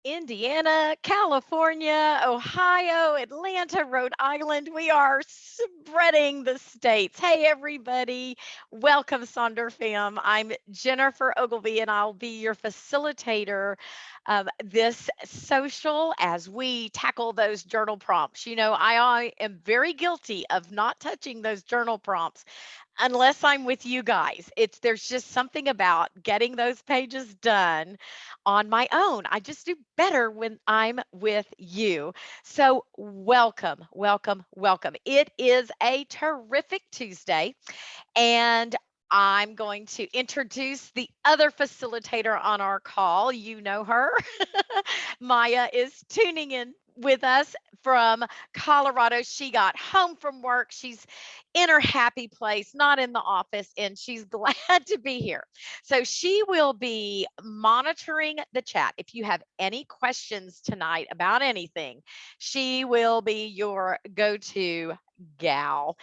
Indiana, California, Ohio, Atlanta, Rhode Island. We are spreading the states. Hey, everybody. Welcome, Sonder fam. I'm Jennifer Ogilvy, and I'll be your facilitator of this social as we tackle those journal prompts. I am very guilty of not touching those journal prompts unless I'm with you guys. There's just something about getting those pages done on my own. I just do better when I'm with you. So, welcome, welcome, welcome. It is a terrific Tuesday, and I'm going to introduce the other facilitator on our call. You know her. Maya is tuning in with us from Colorado. She got home from work. She's in her happy place, not in the office, and she's glad to be here. So she will be monitoring the chat. If you have any questions tonight about anything, she will be your go to gal.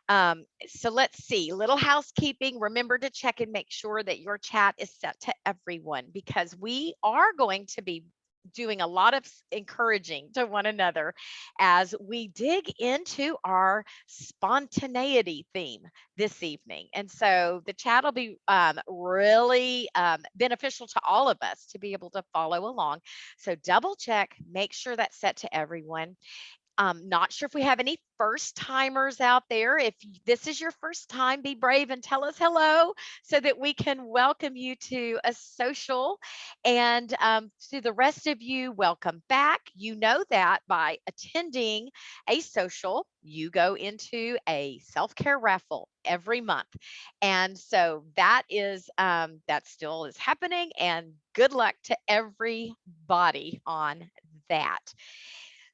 So let's see, little housekeeping. Remember to check and make sure that your chat is set to everyone because we are going to be doing a lot of encouraging to one another as we dig into our spontaneity theme this evening. And so the chat will be really beneficial to all of us to be able to follow along. So double check, make sure that's set to everyone. Not sure if we have any first timers out there. If this is your first time, be brave and tell us hello so that we can welcome you to a social. And to the rest of you, welcome back. You know that by attending a social, you go into a self-care raffle every month. And so that still is happening. And good luck to everybody on that.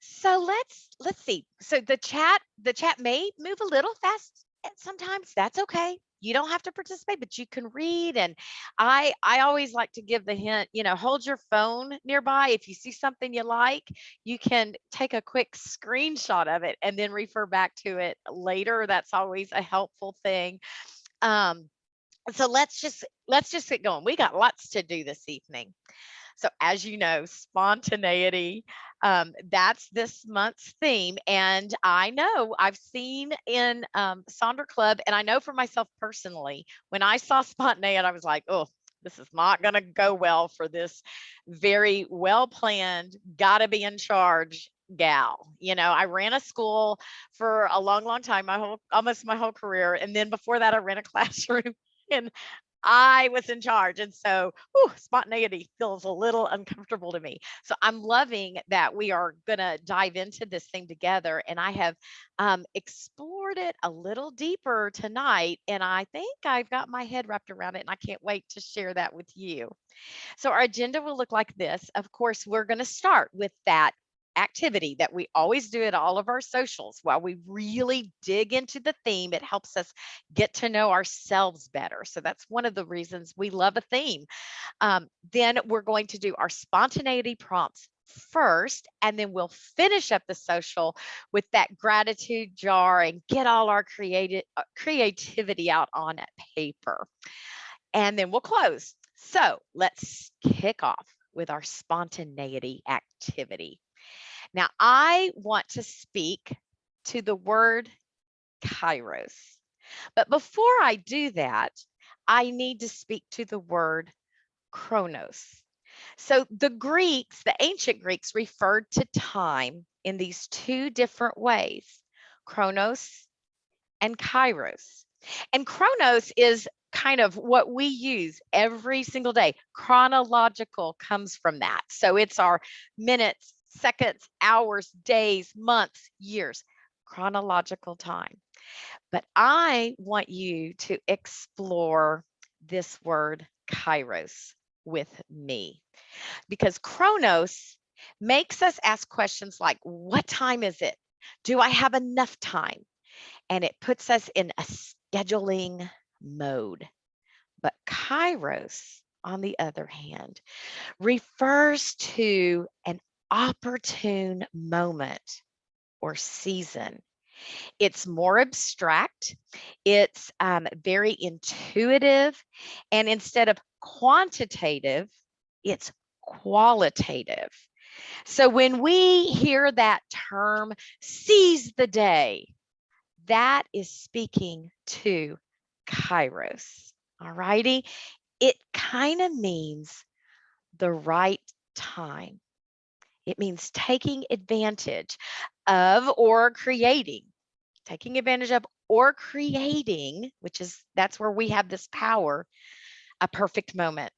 So let's see. So the chat may move a little fast and sometimes. That's okay. You don't have to participate, but you can read. And I always like to give the hint, hold your phone nearby. If you see something you like, you can take a quick screenshot of it and then refer back to it later. That's always a helpful thing. Um, so let's just get going. We got lots to do this evening. So, as you know, spontaneity, that's this month's theme. And I know I've seen in Sonder Club, and I know for myself personally, when I saw spontaneity, I was like, oh, this is not going to go well for this very well planned, got to be in charge gal. I ran a school for a long, long time, almost my whole career. And then before that, I ran a classroom. And I was in charge. And so spontaneity feels a little uncomfortable to me. So I'm loving that we are going to dive into this thing together. And I have explored it a little deeper tonight. And I think I've got my head wrapped around it. And I can't wait to share that with you. So our agenda will look like this. Of course, we're going to start with that activity that we always do at all of our socials. While we really dig into the theme, it helps us get to know ourselves better. So that's one of the reasons we love a theme. Then we're going to do our spontaneity prompts first, and then we'll finish up the social with that gratitude jar and get all our creativity out on paper. And then we'll close. So let's kick off with our spontaneity activity. Now, I want to speak to the word kairos. But before I do that, I need to speak to the word chronos. So the ancient Greeks referred to time in these two different ways, chronos and kairos. And chronos is kind of what we use every single day. Chronological comes from that. So it's our minutes, seconds, hours, days, months, years, chronological time. But I want you to explore this word kairos with me because chronos makes us ask questions like, what time is it? Do I have enough time? And it puts us in a scheduling mode. But kairos, on the other hand, refers to an opportune moment or season. It's more abstract, it's very intuitive, and instead of quantitative, it's qualitative. So when we hear that term, seize the day, that is speaking to Kairos. All righty. It kind of means the right time. It means taking advantage of or creating, taking advantage of or creating, that's where we have this power, a perfect moment.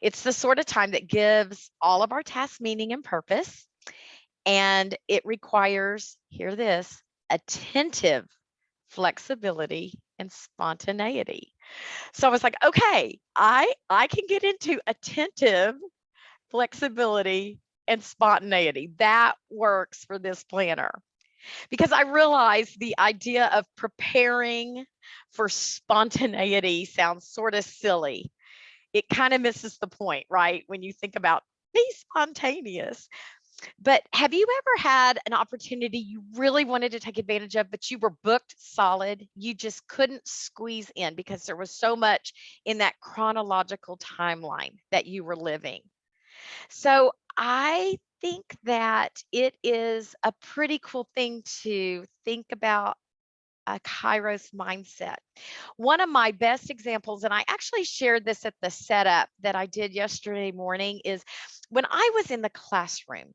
It's the sort of time that gives all of our tasks meaning and purpose. And it requires, hear this, attentive flexibility and spontaneity. So I was like, okay, I can get into attentive flexibility and spontaneity. That works for this planner because I realized the idea of preparing for spontaneity sounds sort of silly. It kind of misses the point, right? When you think about be spontaneous. But have you ever had an opportunity you really wanted to take advantage of, but you were booked solid? You just couldn't squeeze in because there was so much in that chronological timeline that you were living. So I think that it is a pretty cool thing to think about a Kairos mindset. One of my best examples, and I actually shared this at the setup that I did yesterday morning, is when I was in the classroom.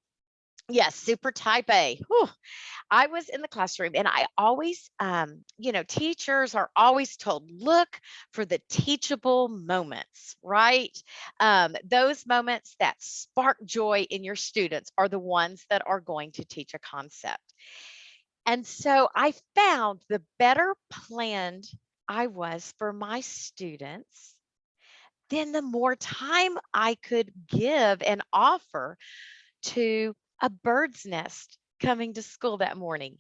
Yes, super type A. Whew. I was in the classroom and I always, teachers are always told, look for the teachable moments, right? Those moments that spark joy in your students are the ones that are going to teach a concept. And so I found the better planned I was for my students, then the more time I could give and offer to a bird's nest coming to school that morning.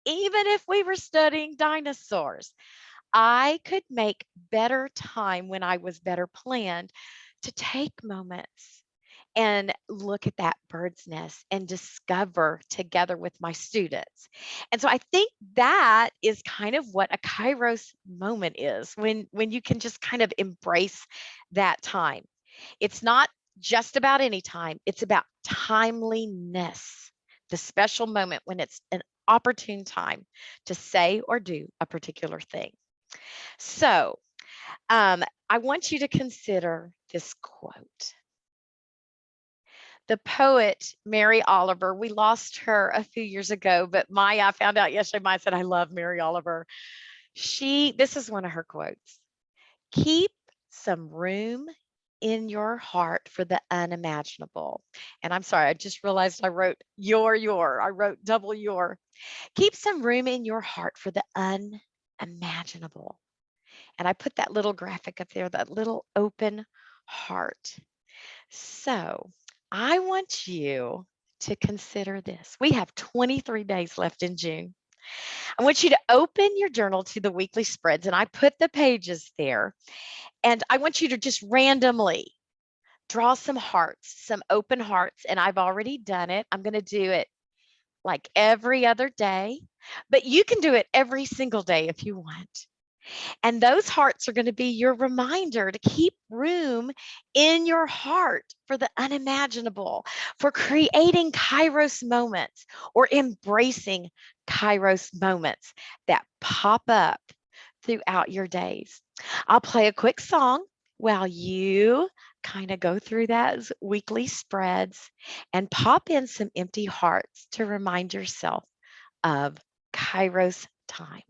Even if we were studying dinosaurs, I could make better time when I was better planned to take moments and look at that bird's nest and discover together with my students. And so I think that is kind of what a Kairos moment is when you can just kind of embrace that time. It's not just about any time, it's about timeliness, the special moment when it's an opportune time to say or do a particular thing. So, I want you to consider this quote. The poet Mary Oliver, we lost her a few years ago, but I found out yesterday, Maya said, I love Mary Oliver. This is one of her quotes. Keep some room in your heart for the unimaginable. And I'm sorry, I just realized I wrote your. I wrote double your. Keep some room in your heart for the unimaginable. And I put that little graphic up there, that little open heart. So I want you to consider this. We have 23 days left in June. I want you to open your journal to the weekly spreads, and I put the pages there. And I want you to just randomly draw some hearts, some open hearts. And I've already done it. I'm going to do it like every other day, but you can do it every single day if you want. And those hearts are going to be your reminder to keep room in your heart for the unimaginable, for creating Kairos moments or embracing Kairos moments that pop up throughout your days. I'll play a quick song while you kind of go through those weekly spreads and pop in some empty hearts to remind yourself of Kairos time.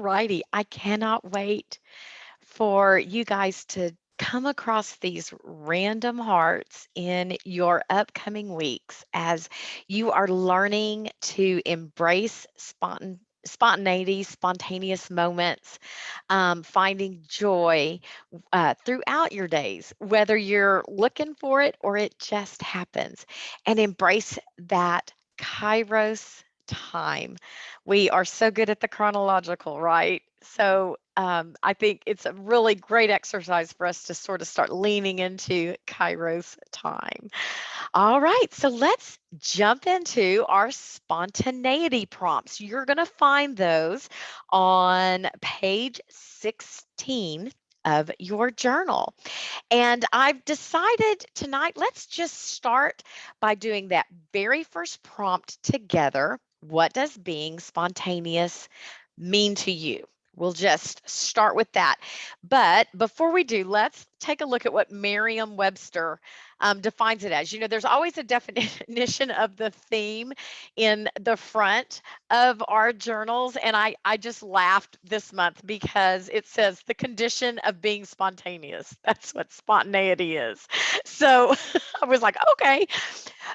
righty. I cannot wait for you guys to come across these random hearts in your upcoming weeks as you are learning to embrace spontaneity, spontaneous moments, finding joy throughout your days, whether you're looking for it or it just happens, and embrace that Kairos time. We are so good at the chronological, right? So I think it's a really great exercise for us to sort of start leaning into Kairos time. All right, so let's jump into our spontaneity prompts. You're going to find those on page 16 of your journal. And I've decided tonight, let's just start by doing that very first prompt together. What does being spontaneous mean to you? We'll just start with that. But before we do, let's take a look at what Merriam-Webster defines it as. You know, there's always a definition of the theme in the front of our journals. And I just laughed this month because it says the condition of being spontaneous. That's what spontaneity is. So I was like, okay.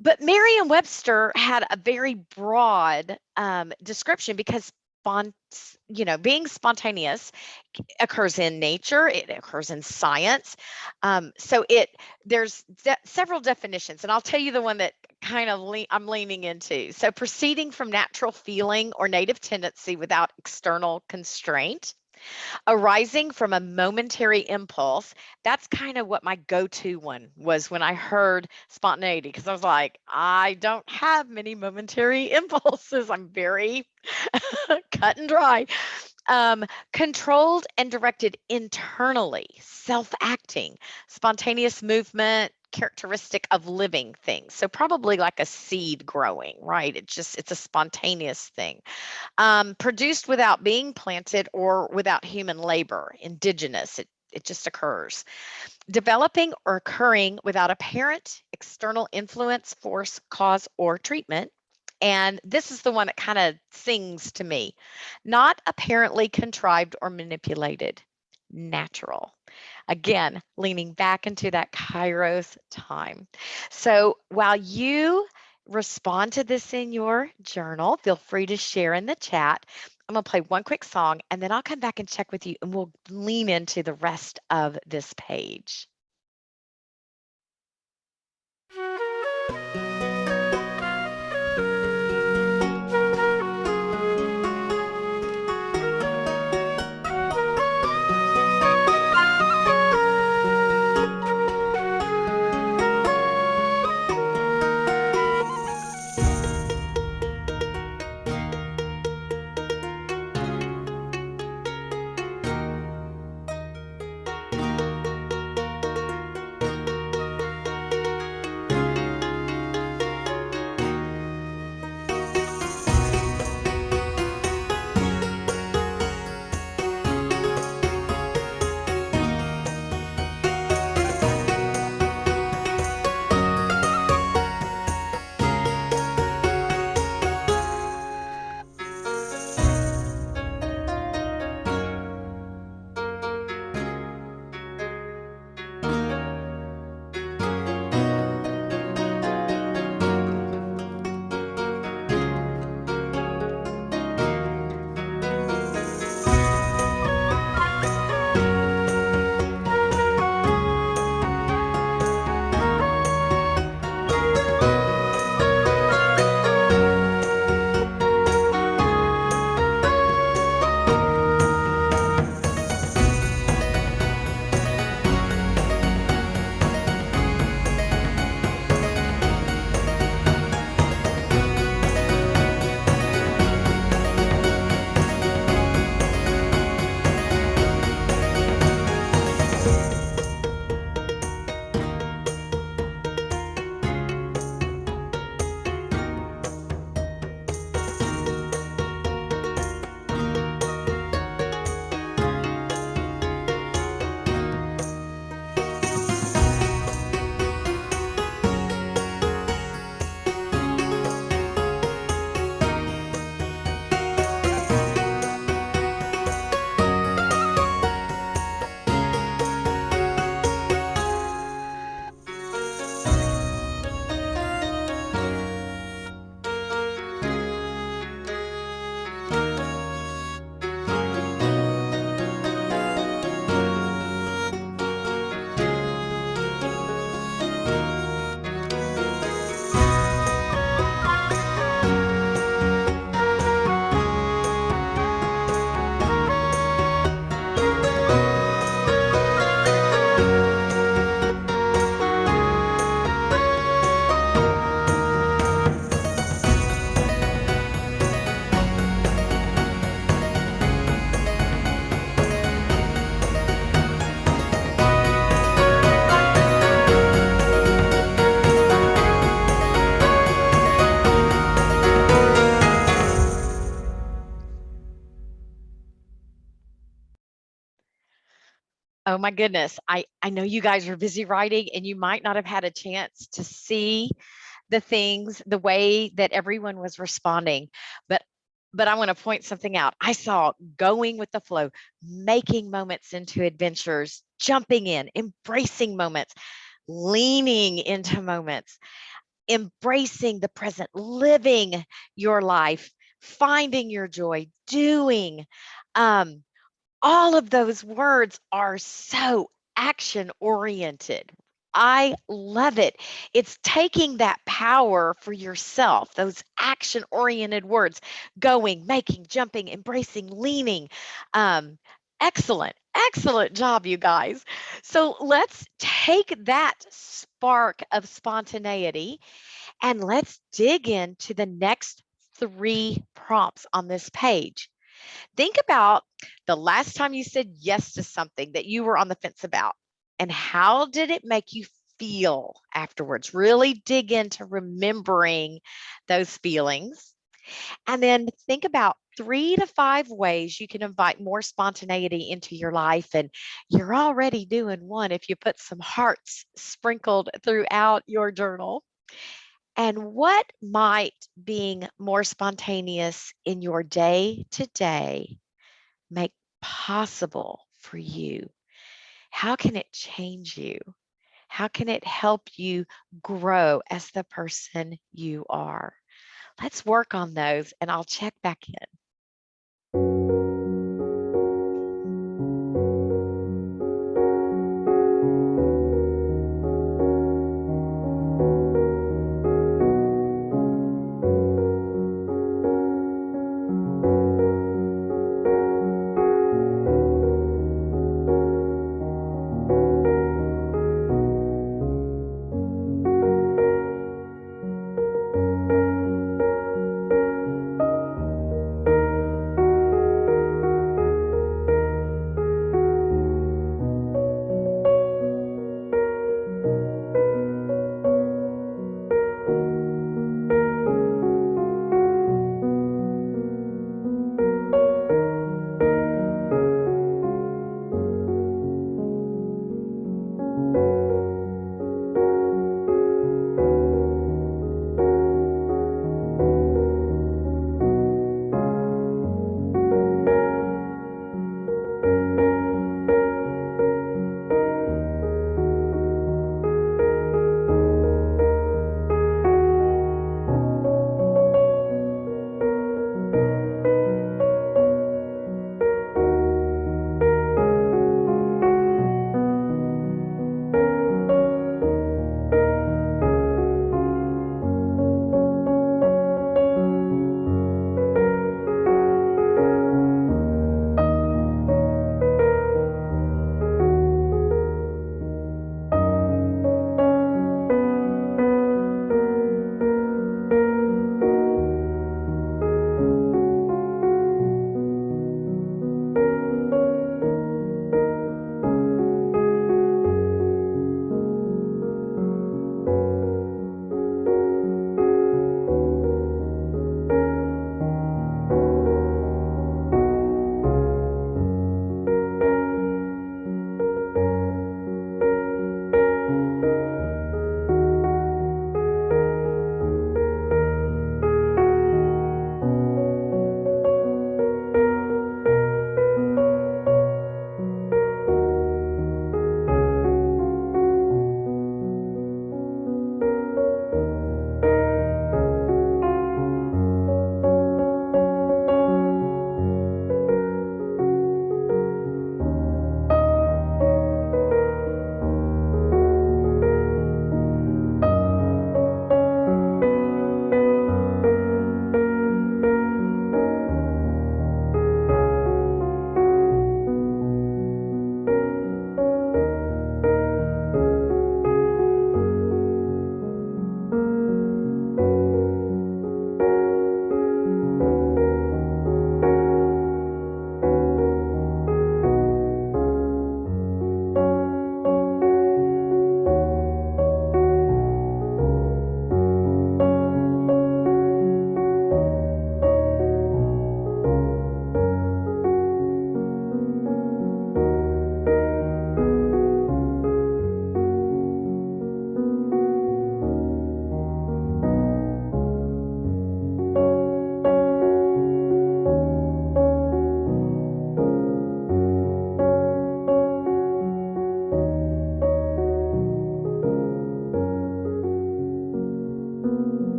But Merriam-Webster had a very broad description because being spontaneous occurs in nature, it occurs in science. So there's several definitions, and I'll tell you the one that kind of I'm leaning into. So proceeding from natural feeling or native tendency without external constraint, arising from a momentary impulse. That's kind of what my go-to one was when I heard spontaneity, because I was like, I don't have many momentary impulses. I'm very cut and dry. Controlled and directed internally, self-acting, spontaneous movement, characteristic of living things. So probably like a seed growing, right? It's a spontaneous thing. Produced without being planted or without human labor, indigenous. It just occurs. Developing or occurring without apparent external influence, force, cause, or treatment. And this is the one that kind of sings to me. Not apparently contrived or manipulated, natural. Again, leaning back into that Kairos time. So while you respond to this in your journal, feel free to share in the chat. I'm going to play one quick song and then I'll come back and check with you and we'll lean into the rest of this page. Oh my goodness. I know you guys are busy writing and you might not have had a chance to see the things, the way that everyone was responding. But I want to point something out. I saw going with the flow, making moments into adventures, jumping in, embracing moments, leaning into moments, embracing the present, living your life, finding your joy, doing. Um, all of those words are so action oriented. I love it. It's taking that power for yourself, those action oriented words, going, making, jumping, embracing, leaning. Um, excellent, excellent job, you guys. So let's take that spark of spontaneity and let's dig into the next three prompts on this page. Think about the last time you said yes to something that you were on the fence about, and how did it make you feel afterwards? Really dig into remembering those feelings. And then think about 3 to 5 ways you can invite more spontaneity into your life. And you're already doing one if you put some hearts sprinkled throughout your journal. And what might being more spontaneous in your day to day make possible for you? How can it change you? How can it help you grow as the person you are? Let's work on those and I'll check back in.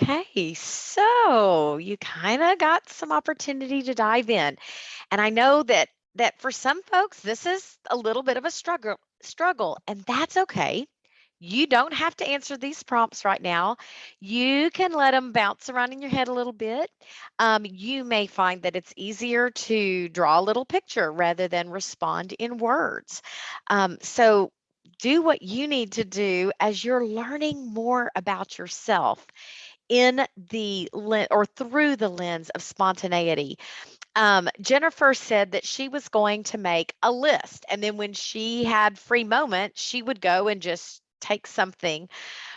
Okay, so you kind of got some opportunity to dive in. And I know that for some folks this is a little bit of a struggle, and that's okay. You don't have to answer these prompts right now. You can let them bounce around in your head a little bit. You may find that it's easier to draw a little picture rather than respond in words. So do what you need to do as you're learning more about yourself in or through the lens of spontaneity. Jennifer said that she was going to make a list, and then when she had free moment, she would go and just take something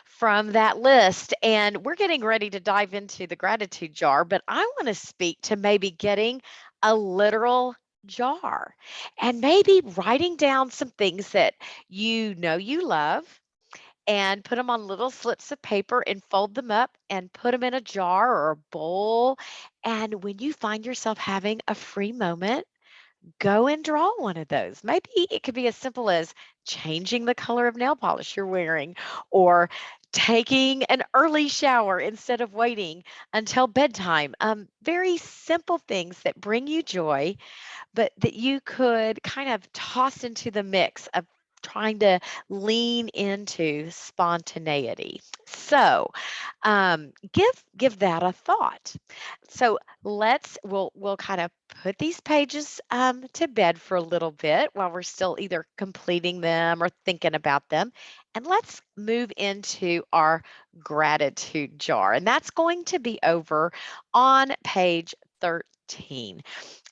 from that list. And we're getting ready to dive into the gratitude jar, but I want to speak to maybe getting a literal jar and maybe writing down some things that you know you love and put them on little slips of paper and fold them up and put them in a jar or a bowl. And when you find yourself having a free moment, go and draw one of those. Maybe it could be as simple as changing the color of nail polish you're wearing, or taking an early shower instead of waiting until bedtime. Very simple things that bring you joy, but that you could kind of toss into the mix of trying to lean into spontaneity. So, give that a thought. So we'll kind of put these pages to bed for a little bit while we're still either completing them or thinking about them, and let's move into our gratitude jar, and that's going to be over on page 13.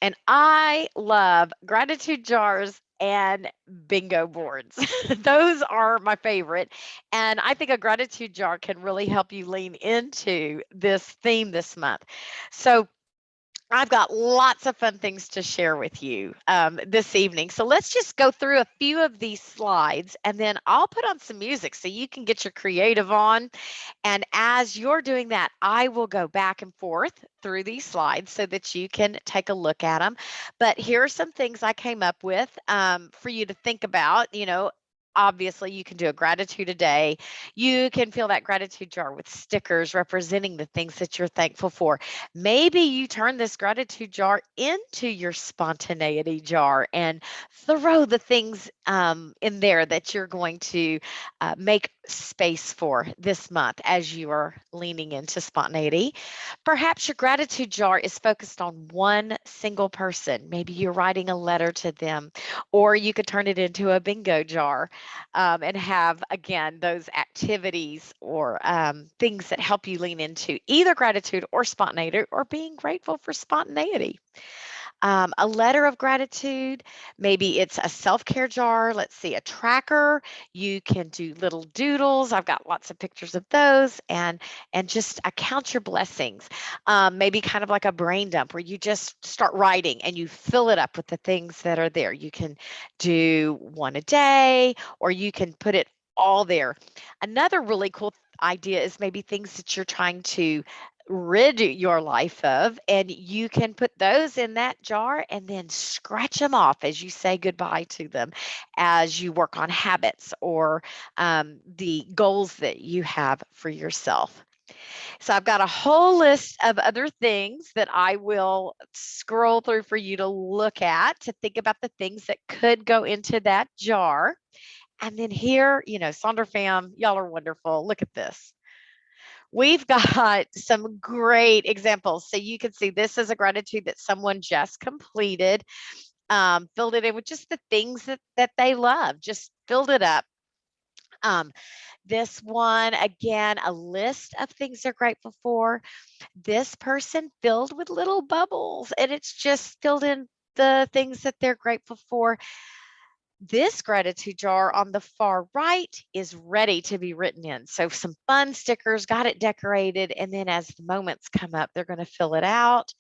And I love gratitude jars and bingo boards. Those are my favorite. And I think a gratitude jar can really help you lean into this theme this month. So I've got lots of fun things to share with you this evening. So let's just go through a few of these slides, and then I'll put on some music so you can get your creative on. And as you're doing that, I will go back and forth through these slides so that you can take a look at them. But here are some things I came up with for you to think about. Obviously, you can do a gratitude a day. You can fill that gratitude jar with stickers representing the things that you're thankful for. Maybe you turn this gratitude jar into your spontaneity jar and throw the things in there that you're going to make space for this month as you are leaning into spontaneity. Perhaps your gratitude jar is focused on one single person. Maybe you're writing a letter to them, or you could turn it into a bingo jar and have, again, those activities or things that help you lean into either gratitude or spontaneity or being grateful for spontaneity. A letter of gratitude. Maybe it's a self-care jar. Let's see, a tracker. You can do little doodles. I've got lots of pictures of those, and just count your blessings. Maybe kind of like a brain dump where you just start writing and you fill it up with the things that are there. You can do one a day, or you can put it all there. Another really cool idea is maybe things that you're trying to rid your life of, and you can put those in that jar and then scratch them off as you say goodbye to them, as you work on habits or the goals that you have for yourself. So I've got a whole list of other things that I will scroll through for you to look at, to think about the things that could go into that jar. And then here, Sonder fam, y'all are wonderful. Look at this. We've got some great examples. So you can see this is a gratitude that someone just completed, filled it in with just the things that they love, just filled it up. This one, again, a list of things they're grateful for. This person filled with little bubbles, and it's just filled in the things that they're grateful for. This gratitude jar on the far right is ready to be written in. So some fun stickers, got it decorated, and then as the moments come up, they're going to fill it out.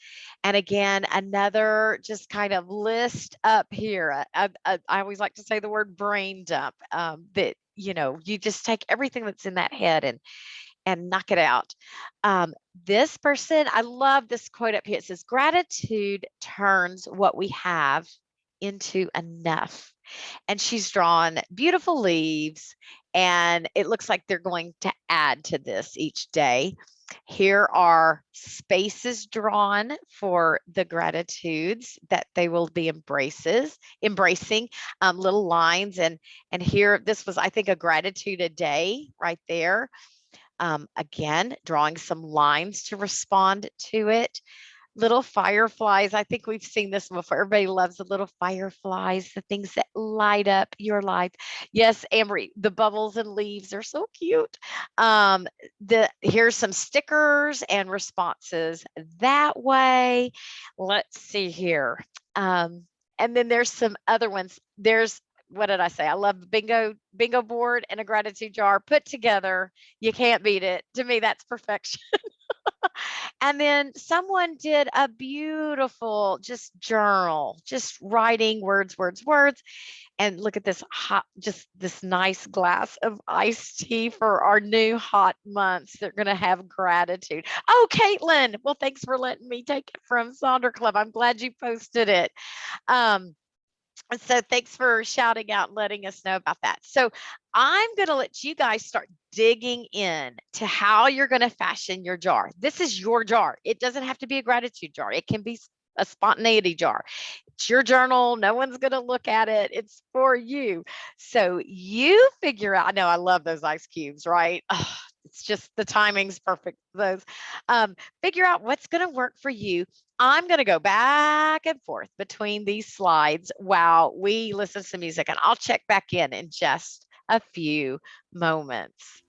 And again, another just kind of list up here. I always like to say the word brain dump, that you just take everything that's in that head and knock it out. This person, I love this quote up here. It says, "Gratitude turns what we have into enough." And she's drawn beautiful leaves, and it looks like they're going to add to this each day. Here are spaces drawn for the gratitudes that they will be embracing, little lines. And here, this was, I think, a gratitude a day right there. Again, drawing some lines to respond to it. Little fireflies. I think we've seen this before. Everybody loves the little fireflies, the things that light up your life. Yes, Amory, the bubbles and leaves are so cute. Here's some stickers and responses that way. Let's see here. And then there's some other ones. There's, what did I say? I love bingo board and a gratitude jar put together. You can't beat it. To me, that's perfection. And then someone did a beautiful just journal, just writing words, words, words. And look at this hot, just this nice glass of iced tea for our new hot months. They're going to have gratitude. Oh, Caitlin. Well, thanks for letting me take it from Sonder Club. I'm glad you posted it. So thanks for shouting out and letting us know about that. So I'm going to let you guys start digging in to how you're going to fashion your jar. This is your jar. It doesn't have to be a gratitude jar. It can be a spontaneity jar. It's your journal. No one's going to look at it. It's for you. So you figure out, I know I love those ice cubes, right? Oh, it's just the timing's perfect for those. Figure out what's going to work for you. I'm going to go back and forth between these slides while we listen to music, and I'll check back in just a few moments.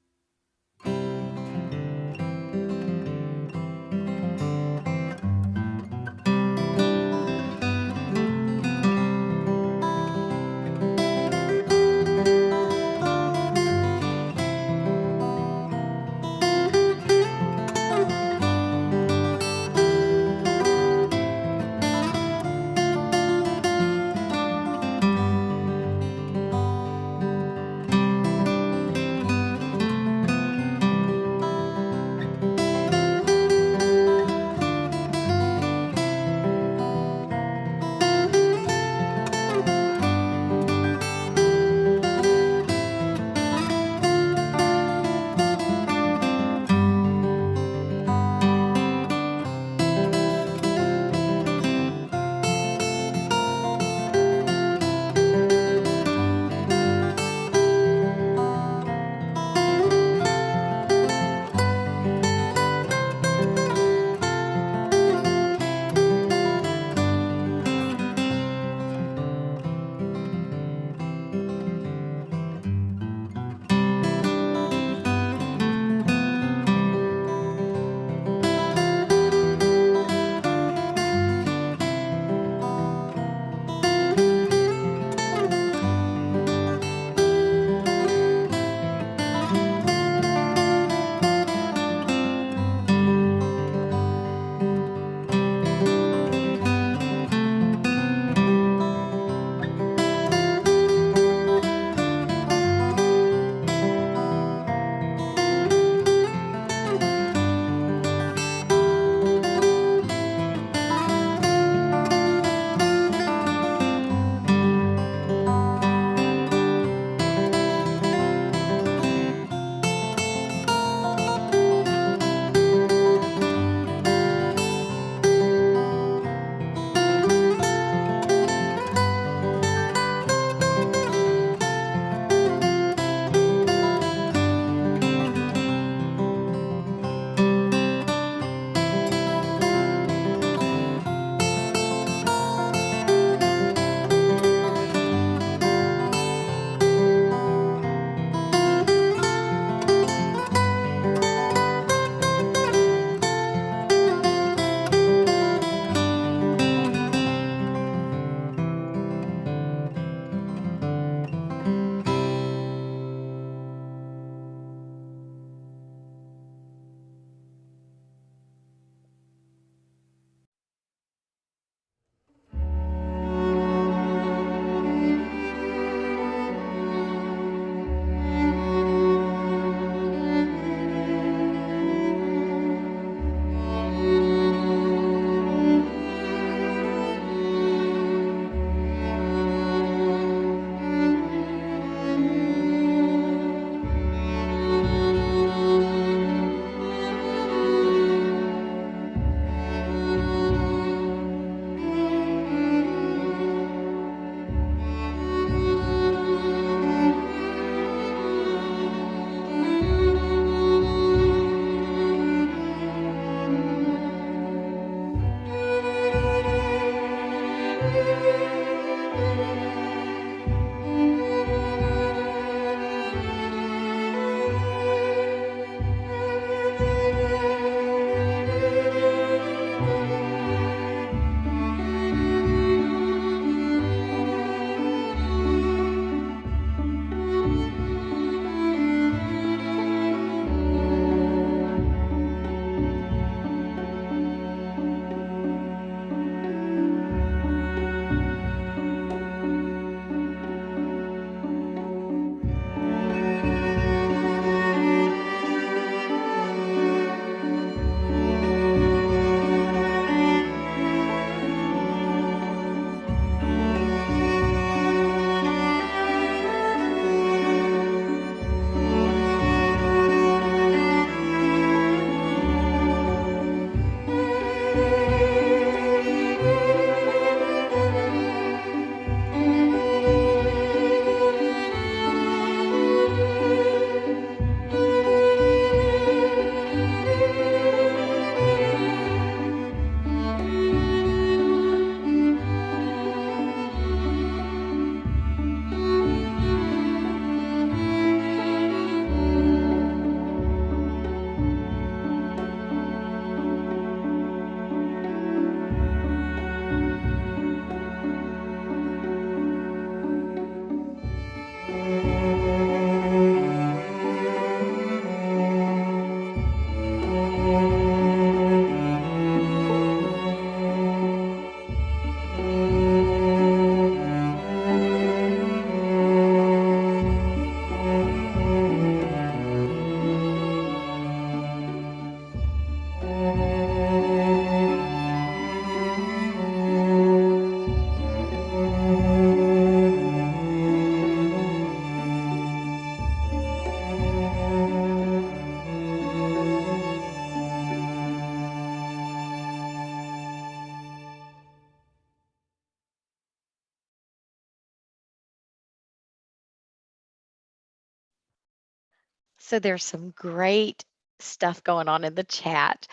So there's some great stuff going on in the chat.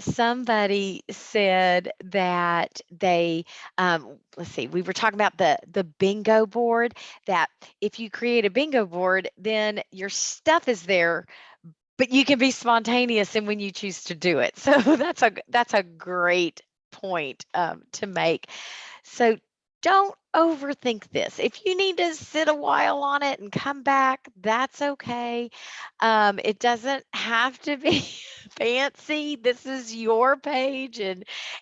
Somebody said that let's see, we were talking about the bingo board, that if you create a bingo board, then your stuff is there, but you can be spontaneous in when you choose to do it. So that's a great point to make. So don't overthink this. If you need to sit a while on it and come back, that's okay. It doesn't have to be fancy. This is your page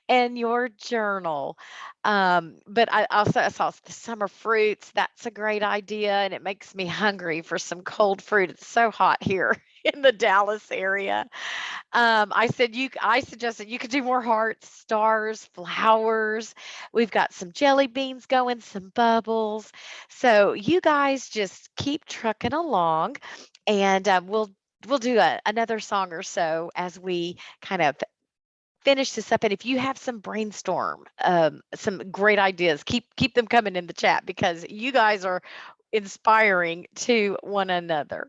and your journal. But I also I saw the summer fruits. That's a great idea, and it makes me hungry for some cold fruit. It's so hot here in the Dallas area. I suggested you could do more hearts, stars, flowers. We've got some jelly beans going, some bubbles. So you guys just keep trucking along, and we'll do another song or so as we kind of finish this up. And if you have some brainstorm, some great ideas, keep them coming in the chat because you guys are inspiring to one another.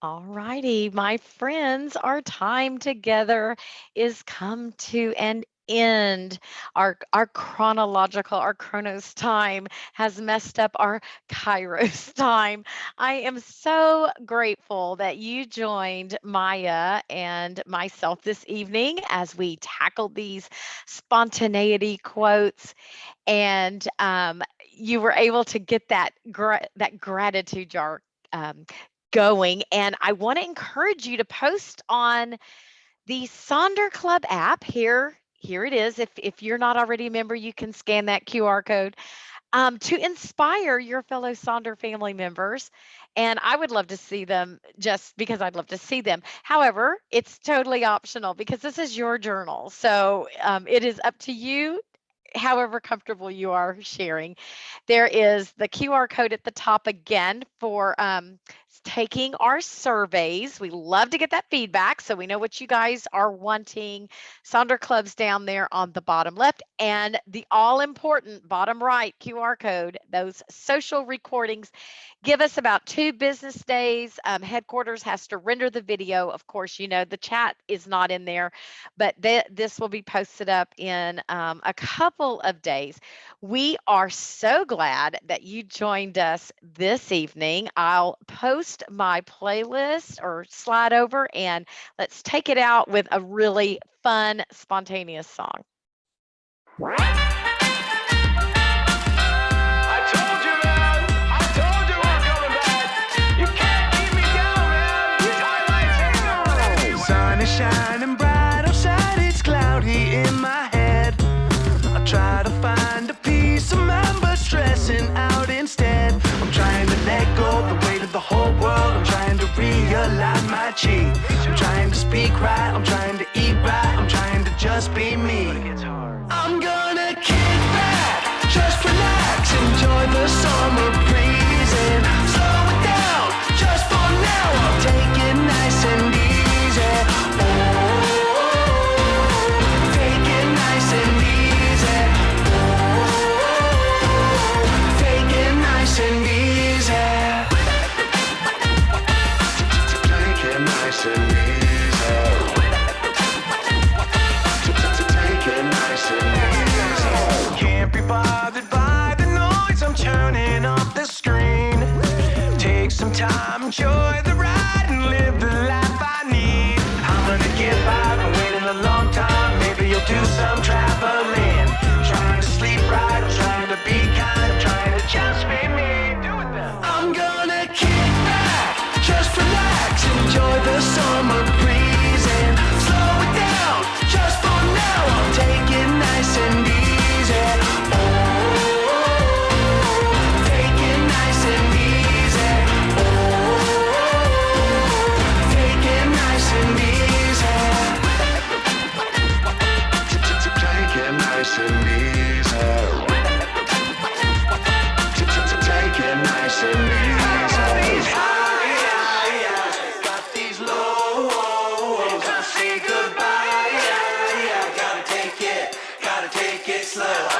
All righty, my friends, our time together is come to an end. Our chronological, our chronos time has messed up our kairos time. I am so grateful that you joined Maya and myself this evening as we tackled these spontaneity quotes, and you were able to get that gratitude jar um, going. And I want to encourage you to post on the Sonder Club app. Here it is. If you're not already a member, you can scan that QR code to inspire your fellow Sonder family members. And I would love to see them just because I'd love to see them. However, it's totally optional because this is your journal. So it is up to you, however comfortable you are sharing. There is the QR code at the top again for taking our surveys. We love to get that feedback so we know what you guys are wanting. Sonder Club's down there on the bottom left, and the all important bottom right QR code, those social recordings. Give us about 2 business days. Headquarters has to render the video. Of course, you know, the chat is not in there, but this will be posted up in a couple of days. We are so glad that you joined us this evening. I'll post my playlist or slide over, and let's take it out with a really fun, spontaneous song. I told you, man. I told you I'm coming back. You can't keep me down, man. These highlights ain't going anywhere. Sun is shining bright outside. It's cloudy in my head. I try to find a peace of mind, but stressing out instead. I'm trying to let go the weight of the whole world. I'm trying to realign my chi. I'm trying to speak right. I'm trying to eat right. I'm trying to just be me. I'm gonna kick back, just relax, enjoy the summer breeze and slow it down, just for now. I'll take it nice and easy. Oh, take it nice and easy. Oh, take it nice and easy. Take it nice and easy. Can't be bothered by the noise. I'm turning off the screen. Take some time, enjoy the ride, and live the life I need. I'm gonna get by, been waiting a long time. Maybe you'll do some traveling. Trying to sleep right, trying to be kind, trying to just be me. Do it then. I'm gonna kick back, just relax, enjoy the summer breeze and slow it down, just for now. I'll take it nice and easy. Oh, take it nice and easy. Oh, take it nice and easy. Take it nice and easy. Take it nice and easy. Got these lows. I say goodbye. Gotta take it slow.